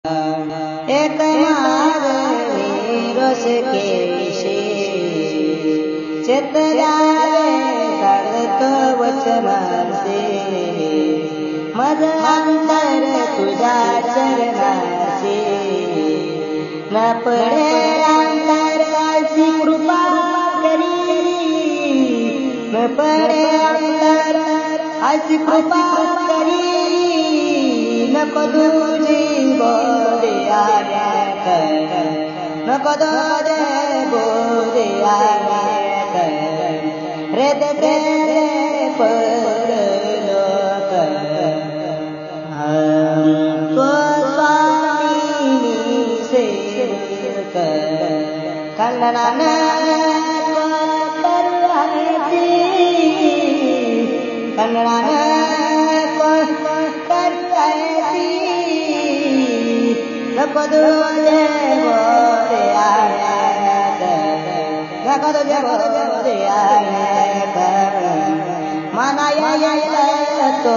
एक मागणी रोष केशी चितल्यावे काढतो वचनाचे मज अंतर तुझ्या चरणाचे न पडे अंतर अशी कृपा करी न पडे अंतर अशी कृपा करी नको तुझी बोले नको तुझे बोले रे दे रे परलोक तो स्वामी सेवक खंडनान करायची खंडनान करायची नको तुझे बोले नको तुझे बोले मनाया तो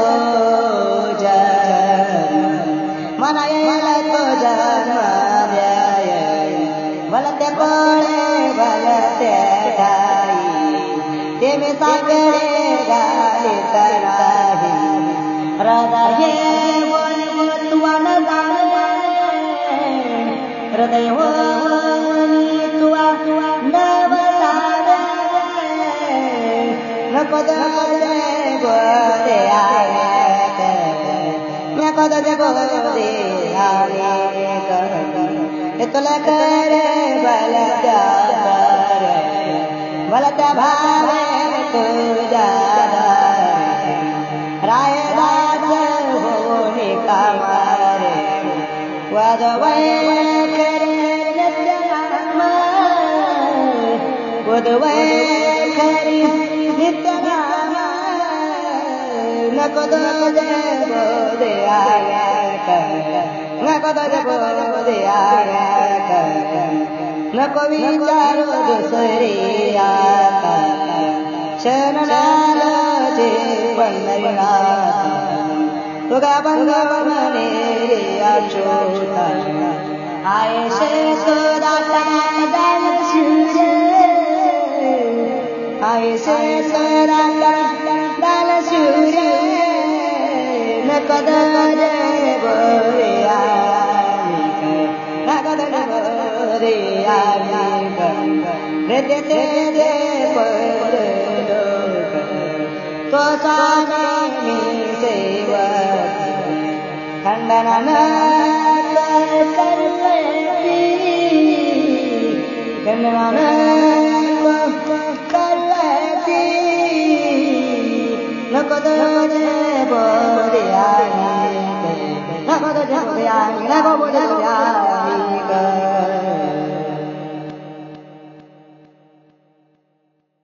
मनाया तो जन्म भलते कोळे भलते ठाई ते मी सागरे घालीत नाही हृदय तुवा न जाणे हृदय तुवा नवतारे नको तुझे बोले नको तुझे बोले तुला करे भलत्या भावे तुझ्या राय राज होणे कामारे वाजवय करे नित्यनाम उदवय खरी नित्यनाम नको तुझे बोले नको तुझे बोले नको विचारू दुसरी आता शरणाचे पंढरीनाथ तुगा बंग मने अच्युता आयशे सुदाता दान शिवरे आयशे सुदाता दान शिवरे नको तुझे बोले नको तुझे बोले रे परलोक तो स्वामी सेवक खंडनान करायची खंडनान करायची नको तुझे बोले नको तुझे बोले नको बोले